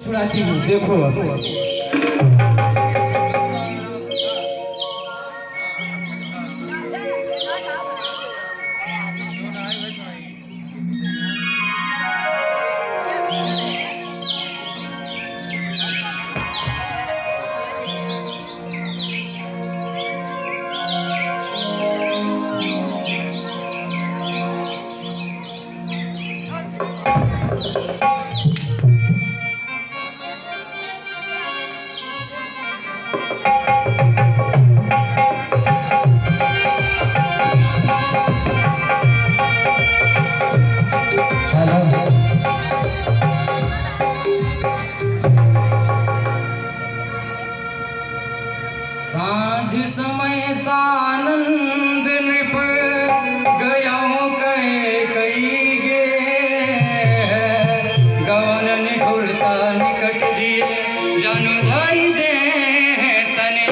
छुड़ाती हूँ, देखो। सांझ समय सानंद नृप गयो कहे कही गे गवन निकुरता निकट दिए जनु धरि दे सने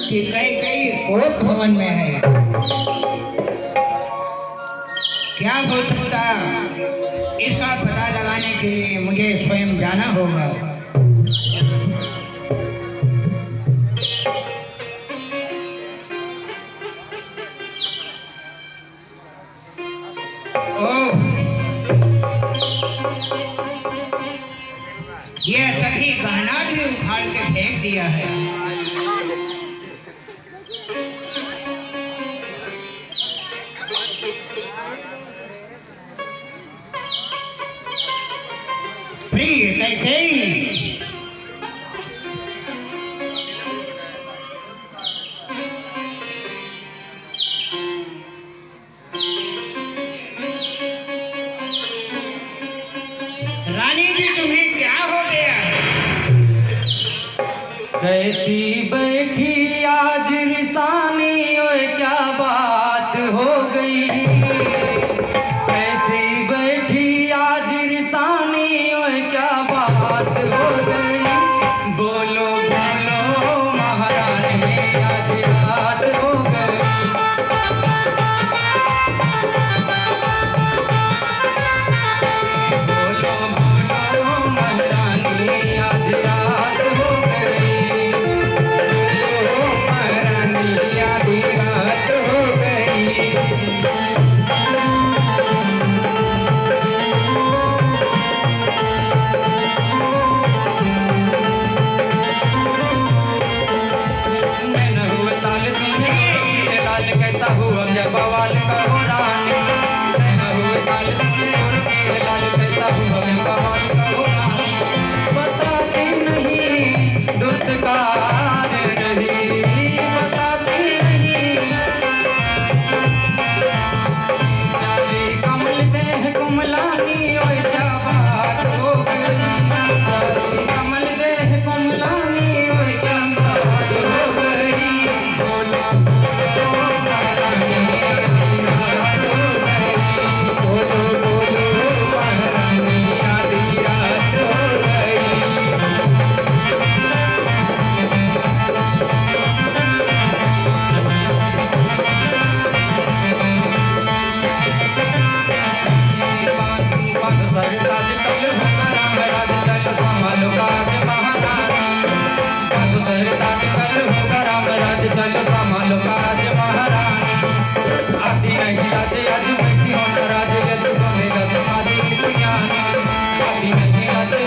कि कई कई कोट भवन में है। क्या हो सकता, इसका पता लगाने के लिए मुझे स्वयं जाना होगा। ओह, यह सभी गहना भी उखाड़ के फेंक दिया है। प्रिय कैकेयी, रानी जी तुम्हें क्या हो गया है? कैसी बैठी आज रिसानी, ओए क्या बात हो गई। कैसी बैठी आज रिसानी, ओए क्या बात हो गई। बोलो बोलो महारानी, आज रात हो गई। बोलो बोलो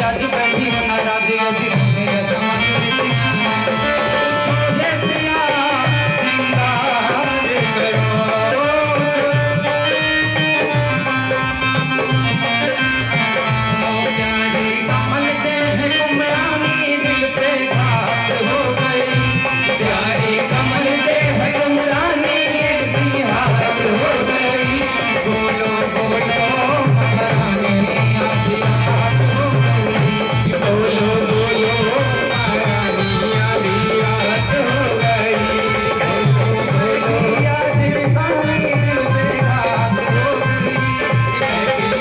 आज बैठी हो नाराज अभी मेरे समान जैसिया सिंगार करो प्यारी कमल के है कुमरानी दिल पे घात हो गई प्यारी कमल के है कुमरानी दिल हाथ हो गई बोलो बोलो महारानी आधी रात हो गई बोलो बोलो महारानी आधी रात हो गई बोलो बोलो आज सारी दिल पे घात हो गई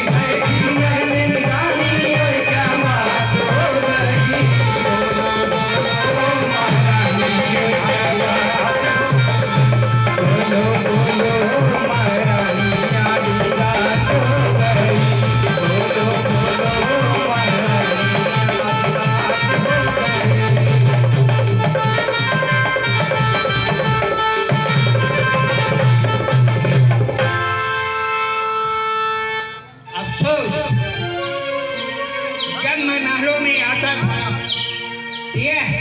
बैठी मैंने निगानी और क्या बात हो गई बोलो बोलो महारानी आधी रात बोलो बोलो महारानी आधी रात हो गई बोलो बोलो महारानी आधी रात हो गई अफसोस जब मैं महलों में आता था यह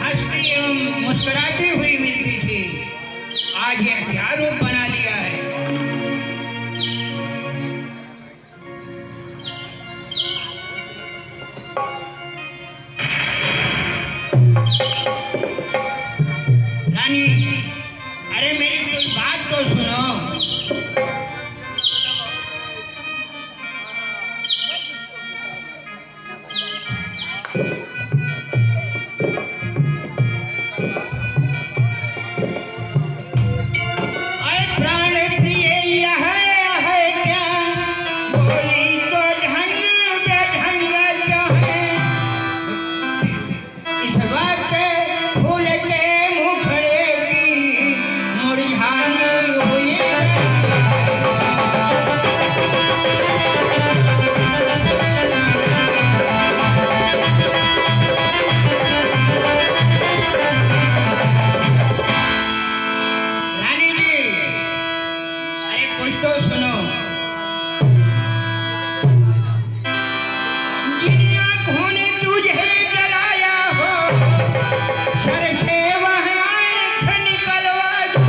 हंसती एवं मुस्कुराती हुई मिलती थी आज यह क्या रूप बना लिया है रानी अरे मेरी कोई बात तो सुनो अरे प्राण प्रिय यह है क्या बोली तो ढंग बेढंग जो है इस वक्त फूल के मुखड़े की मुरझाई हुई रानी जी अरे कुछ तो सुनो जिन आँखों ने तुझे जलाया हो सर से वह आँख निकलवा दो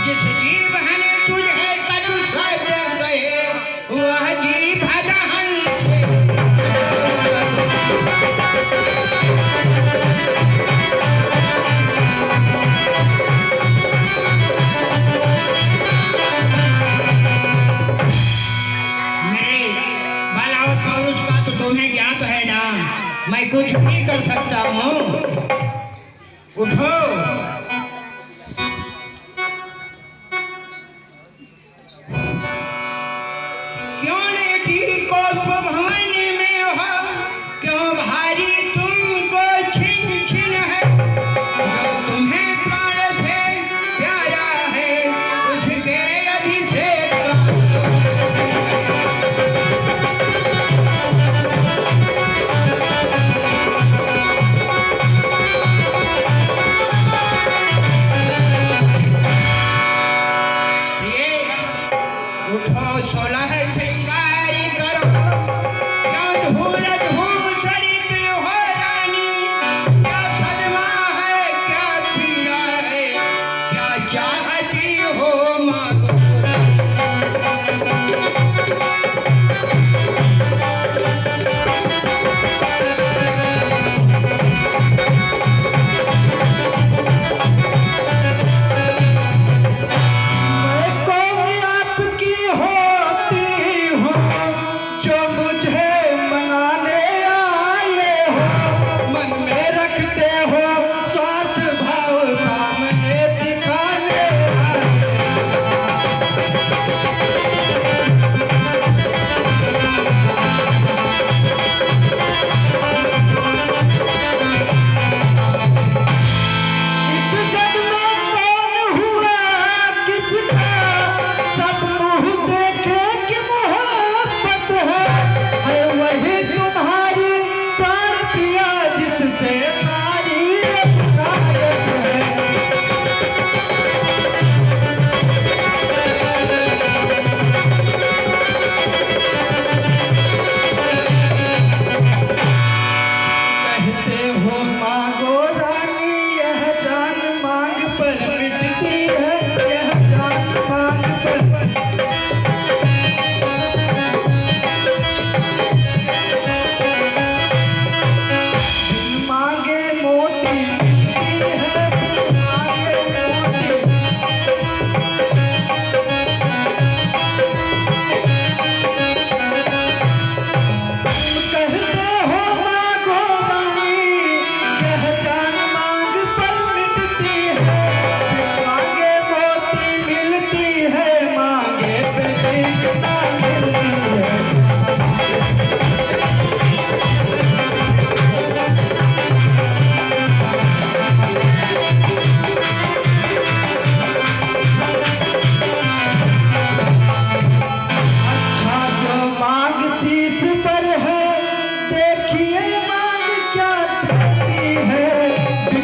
जिस जीभ ने तुझे कटु शब्द कहे वह जीभ दहन से मेरे बलावत पौरुष का तो तुम्हें ज्ञात है ना मैं कुछ भी कर सकता हूँ उठो क्यों लेटी को भवन में हो क्यों भारी तुमको छिन छिन है जो तुम्हें प्राण से प्यारा है उसके अभिषेक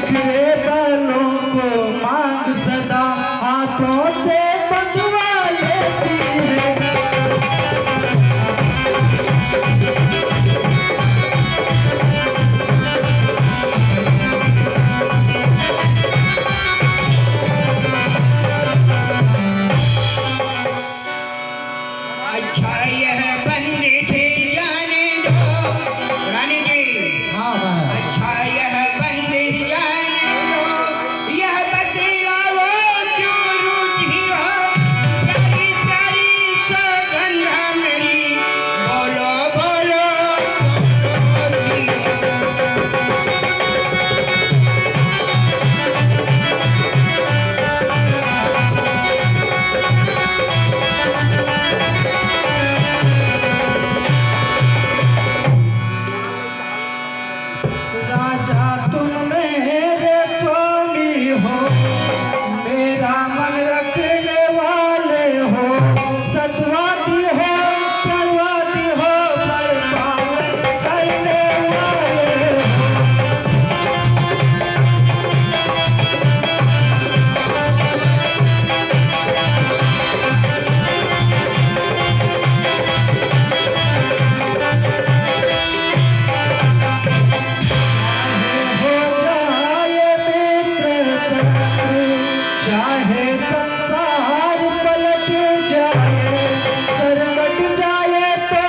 बिखरे बालों को मांग सदा हाथों से बंधवा लेती है। अच्छा यह बंदी थी जाने दो रानी जी। हाँ महाराज। अच्छा यह बंदी जाने दो, यह बतलाओ क्यों रूठी हो प्यारी प्यारी सौगंधा मेरी, बोलो बोलो रोती हो। राजा तुम मेरे स्वामी हो, मेरा मन रखने वाले हो, सतवादी हो परवादी हो, पर पालन करने वाले हो। हो जाए मित्र शत्रु, चाहे संसार पलट जाए, सर कट जाए तो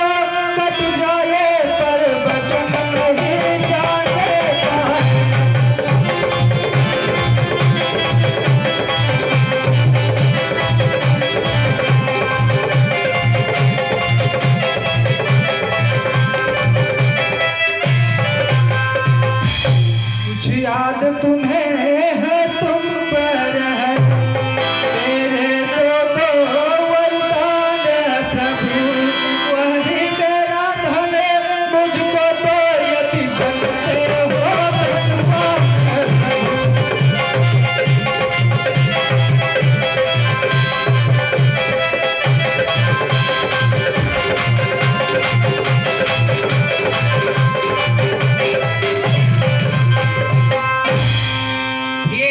कट जाए, पर वचन नहीं जाएगा। कुछ याद तुम्हें है तुम पर है, मेरे दो वरदान है प्रभु, वही मेरा धन है, मुझको तो यति बनते हो धनवान है प्रभु। ये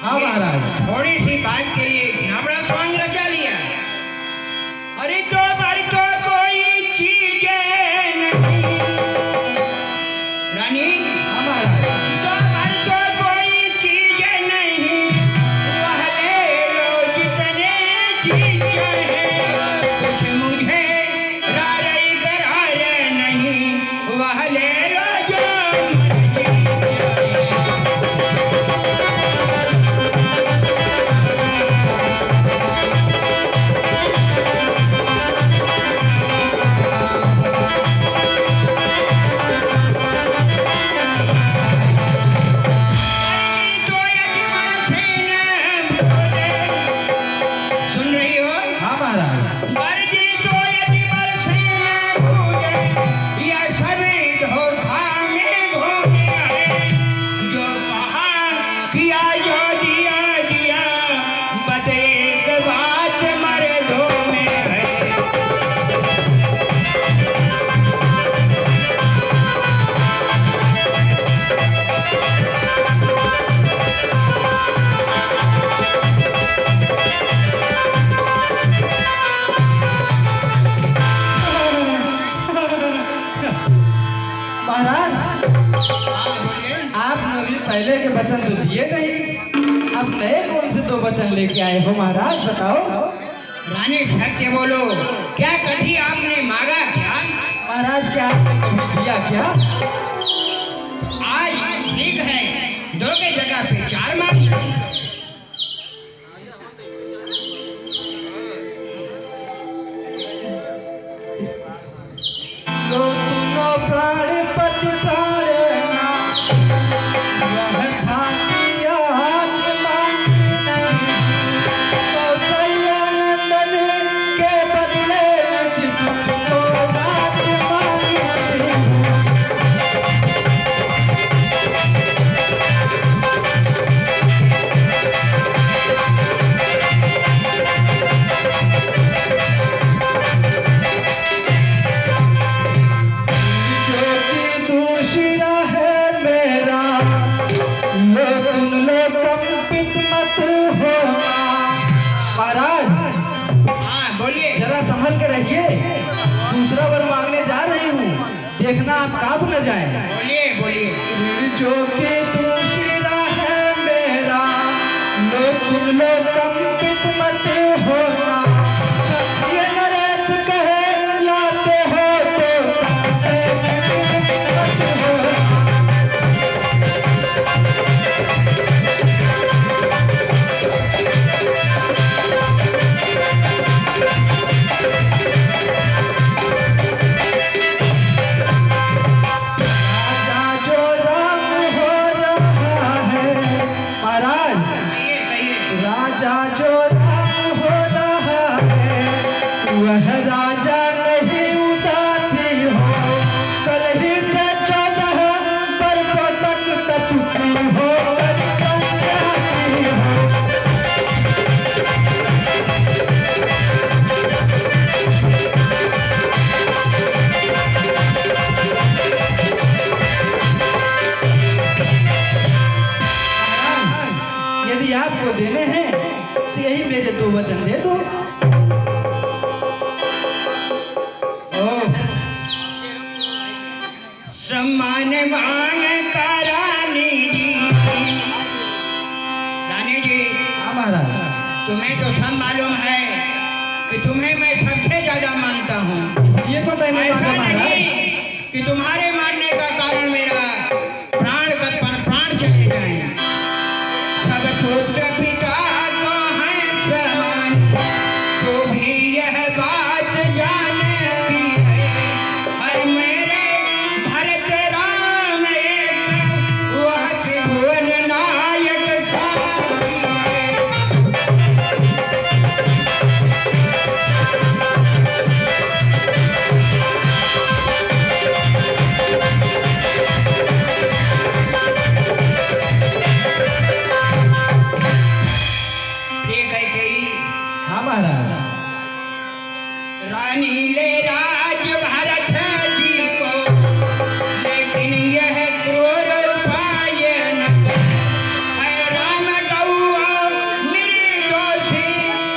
हाँ महाराज। थोड़ी सी बात के लिए इतना बड़ा सॉन्ग रचा लिया। अरे तो भाई तो कोई चीज नहीं रानी, हाँ महाराज। तो भाई तो कोई चीज नहीं, वह ले लो जितने चीज है, कुछ मुझे रारई करार नहीं, वह ले लो जो मर्जी है। सुन रही हो? हाँ महाराज। मर्जी तो यदि बरसे न भूले, या सभी धोखा में घूमे है, जो कहा किया जो दिया दिया, बस एक बात मर्दों में है। महाराज, हाँ, बोलिए। आपने अभी पहले के वचन तो दिए नहीं, अब नए कौन से दो वचन लेके आए हो महाराज, बताओ। रानी सत्य बोलो, क्या कभी आपने मांगा क्या? महाराज क्या आपने कभी दिया क्या? आज ठीक है, दो के जगह पे चार मांग लो। जो सुनो प्राणपति तारना, वह था किया आज मांगी नहीं, कौशल्या नंदन के बदले मुझको राज मांगी नहीं। काबू न जाए। बोलिए बोलिए। जो कि दूसरा है मेरा, लो तुम लो कंपित मत होना। क्षत्रिय नरेश कहे लाते हो तो कंपित मत होना। राजा जो राम हो रहा है महाराज, कहिए कहिए। राजा जो राम हो रहा है वह राजा नहीं उदासी हो। कल ही से 14 बरसों तक तपती हो कर संन्यासी हो। यदि आपको देने हैं तो यही मेरे 2 वचन दे दो। सम्मान मांग का रानी जी। रानी जी, हाँ महाराज। तुम्हें तो सब मालूम है कि तुम्हें मैं सबसे ज्यादा मानता हूँ। इसलिए तो मैंने ऐसा मांगा महाराज। नहीं कि तुम्हारे मारने का कारण मेरा प्राण चले जाएं। सब पुत्र पिता को है समान, तो भी यह बात जानती है। हर मेरे भरत राम एक, वह त्रिभुवन नायक साथी है। ठीक है कही। हाँ महाराज। रानी ले राज भरत जी को, लेकिन यह क्रूर उपाय न कर। है राम गौआ निर्दोषी,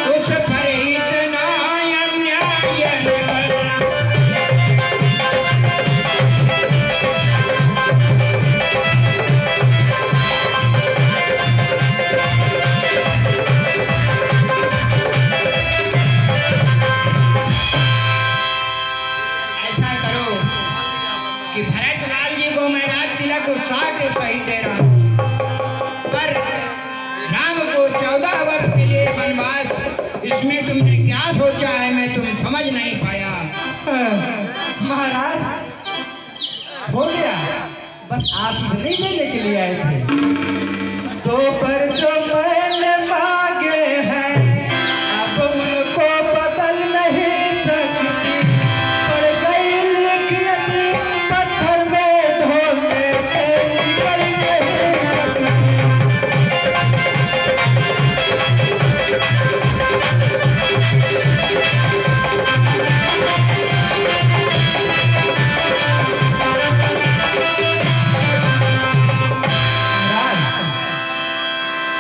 उस पर इतना अन्याय न कर। ऐसा करो कि भरत लाल जी को मैं राज तिलक उत्साह के सहित दे रहा हूँ, पर राम को 14 वर्ष के लिए वनवास, इसमें तुमने क्या सोचा है मैं तुम समझ नहीं पाया। महाराज हो गया, बस आप इतने ही देने के लिए आए थे। तो पर जो मैंने मांगे हैं अब उनको बदल नहीं सकती। पड़ गई लिखित पत्थर में धोने पे निकल नहीं सकती।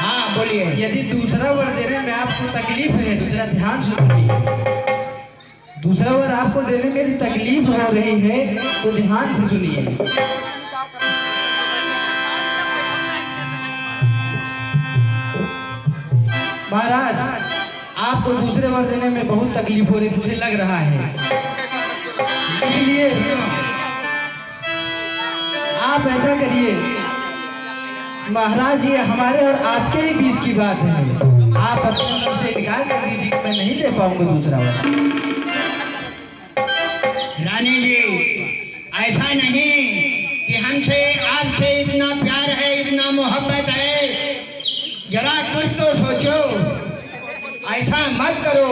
हाँ बोलिए। यदि दूसरा वर देने में आपको तकलीफ है तो जरा ध्यान से सुनिए। दूसरा वर आपको देने में यदि तकलीफ हो रही है तो ध्यान से सुनिए। महाराज आपको दूसरे वर देने में बहुत तकलीफ हो रही मुझे लग रहा है, इसलिए आप ऐसा करिए। महाराज ये हमारे और आपके ही बीच की बात है, आप अपने मन से इनकार कर दीजिए कि मैं नहीं दे पाऊंगा दूसरा वर। रानी जी, ऐसा नहीं कि हमसे आपसे इतना प्यार है, इतना मोहब्बत है, जरा कुछ तो सोचो। ऐसा मत करो,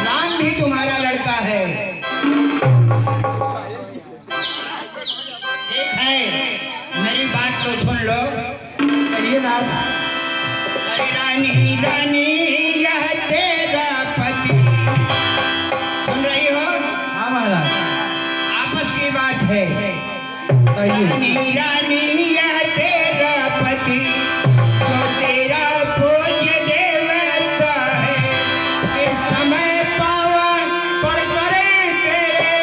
राम भी तुम्हारा लड़का है। ठीक है, मेरी बात तो सुन लो। करिए ना। अरे रानी रानी यह तेरा पति, सुन रही हो? हाँ महाराज। आपस की बात है। कहिए। रानी रानी यह तेरा पति, जो तेरा पूज्य देवता है। इस समय पावन पड़ करे तेरे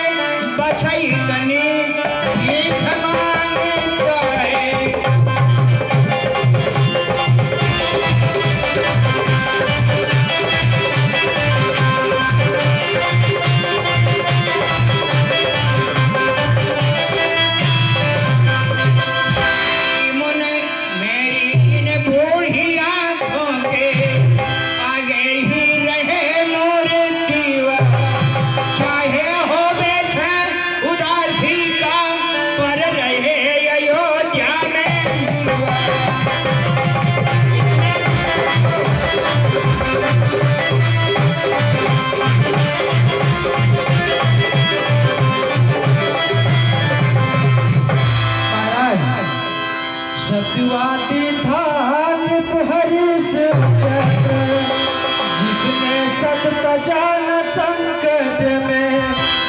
बछई तनी, ये सतवादी धान हरिश चक्र, जिसने सत का जाना संकट में,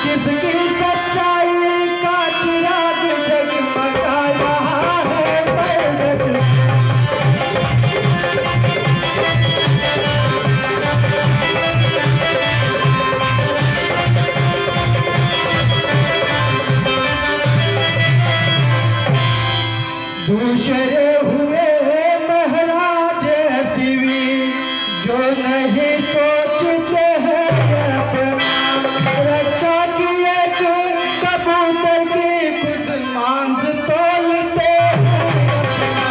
जिसकी सच्चाई का चिराग जगमगा रहा है प्रगट। दूसरे हुए महाराज शिवी, जो नहीं सोचते हैं अपना, रक्षा किए जो कबूतर की खुद मांस तोलते हैं अपना।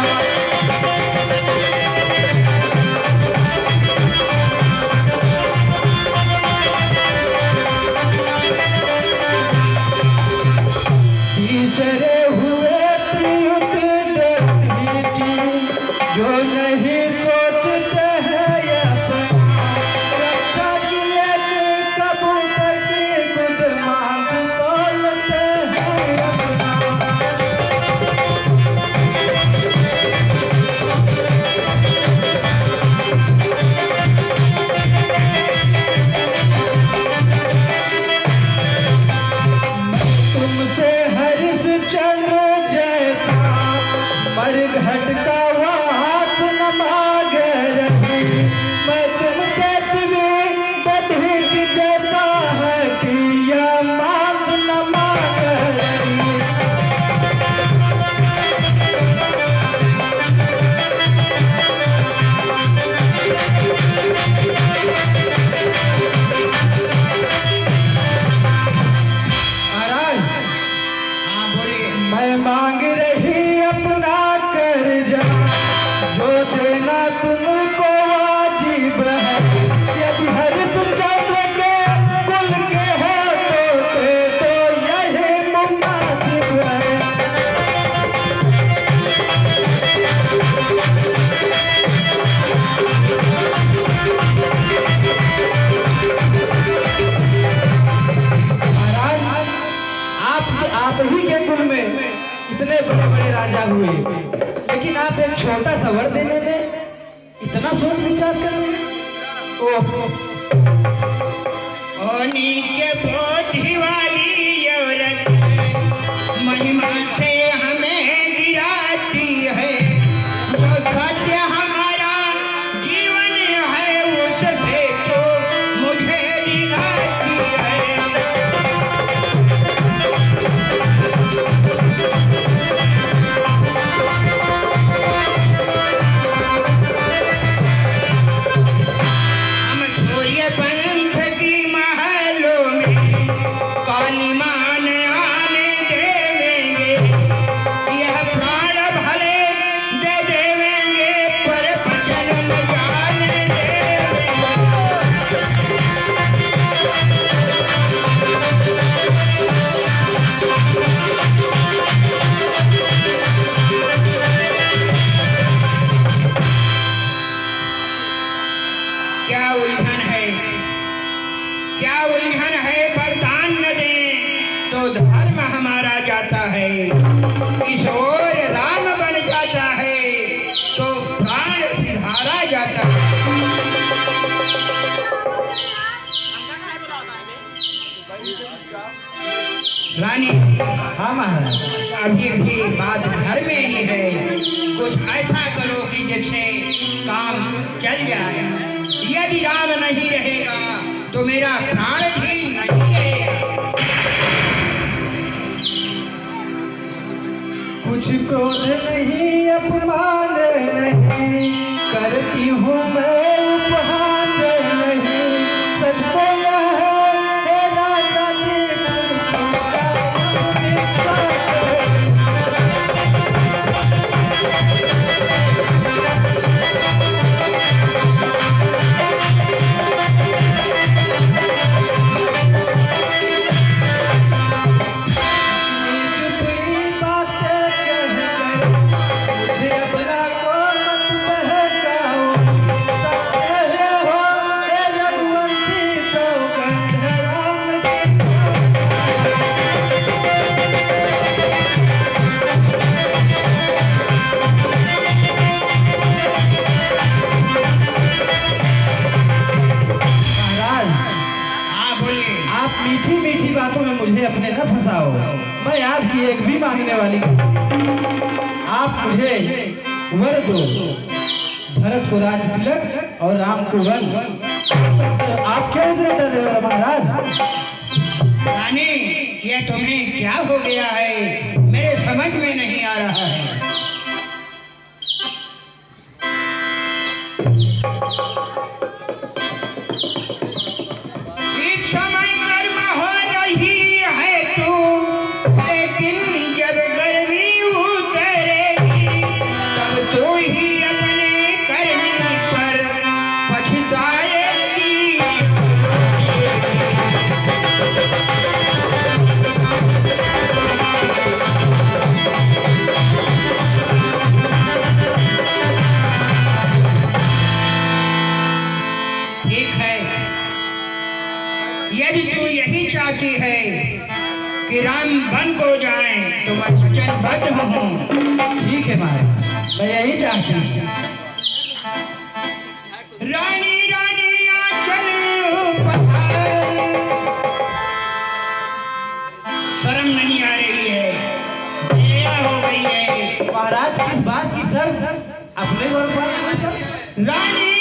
तीसरे हुए त्रियुत जो नहीं सोचते हैं अपना, रक्षा किए कबूतर की खुद मांग तोलते हैं अपना। तुमसे हरिश्चंद्र जैसा मरघट का वास न मांग रही, मैं तुमसे बधिक जैसा है पिया मांस न मांग रही। महाराज, हाँ बोलिए। मैं मांग रही अपना कर्जा, जो देना तुमको वाजिब है। यदि हरिश्चंद्र के कुल के हो तो यही मुनासिब है। महाराज, आप ही के कुल में इतने बड़े बड़े राजा हुए, लेकिन आप एक छोटा सा वर देने में इतना सोच विचार कर रहे हैं। ओह, ओ नीचे बोधी वाली औरत महिमा से हमें गिराती है, जो सत्य हमारा जीवन है उससे तो मुझे दिखाती है। हम सूर्य पंथ की महलों में काली मान आने देवेंगे, यह प्राण भले दे देवेंगे पर वचन न जाने देवेंगे। क्या उलझन है, क्या उलझन है, वरदान न दें तो धर्म हमारा जाता है, इस ओर राम बन जाता है तो प्राण सिधारा जाता है। रानी, हाँ महाराज, अभी भी बात घर में ही है, कुछ ऐसा करो कि जिससे काम चल जाए। यदि राम नहीं रहेगा तो मेरा प्राण भी नहीं रहेगा। कुछ क्रोध नहीं अपमान नहीं, करती हूँ मैं उपहास नहीं। सच बोला है राजा जी मुझे अपना को मत बहकाओ, पीने वाली, आप मुझे वर दो, भरत को राज तिलक और राम को वन। तो आप क्यों इतने डर रहे हो महाराज? रानी, ये तुम्हें क्या हो गया है, मेरे समझ में नहीं आ रहा है। इस समय गर्म हो रही है तू, लेकिन जब गर्मी उतरेगी तब तू ही अपने करने पर पछताएगी। ठीक है, यदि तू यही चाहती है कि राम वन को जाए तो मैं वचनबद्ध हूँ। ठीक है महाराज, मैं यही चाहती हूँ। रानी रानी आंचल पठार, शर्म नहीं आ रही है, दया हो गई है। महाराज किस बात की सर? अपने गौर पर सर? रानी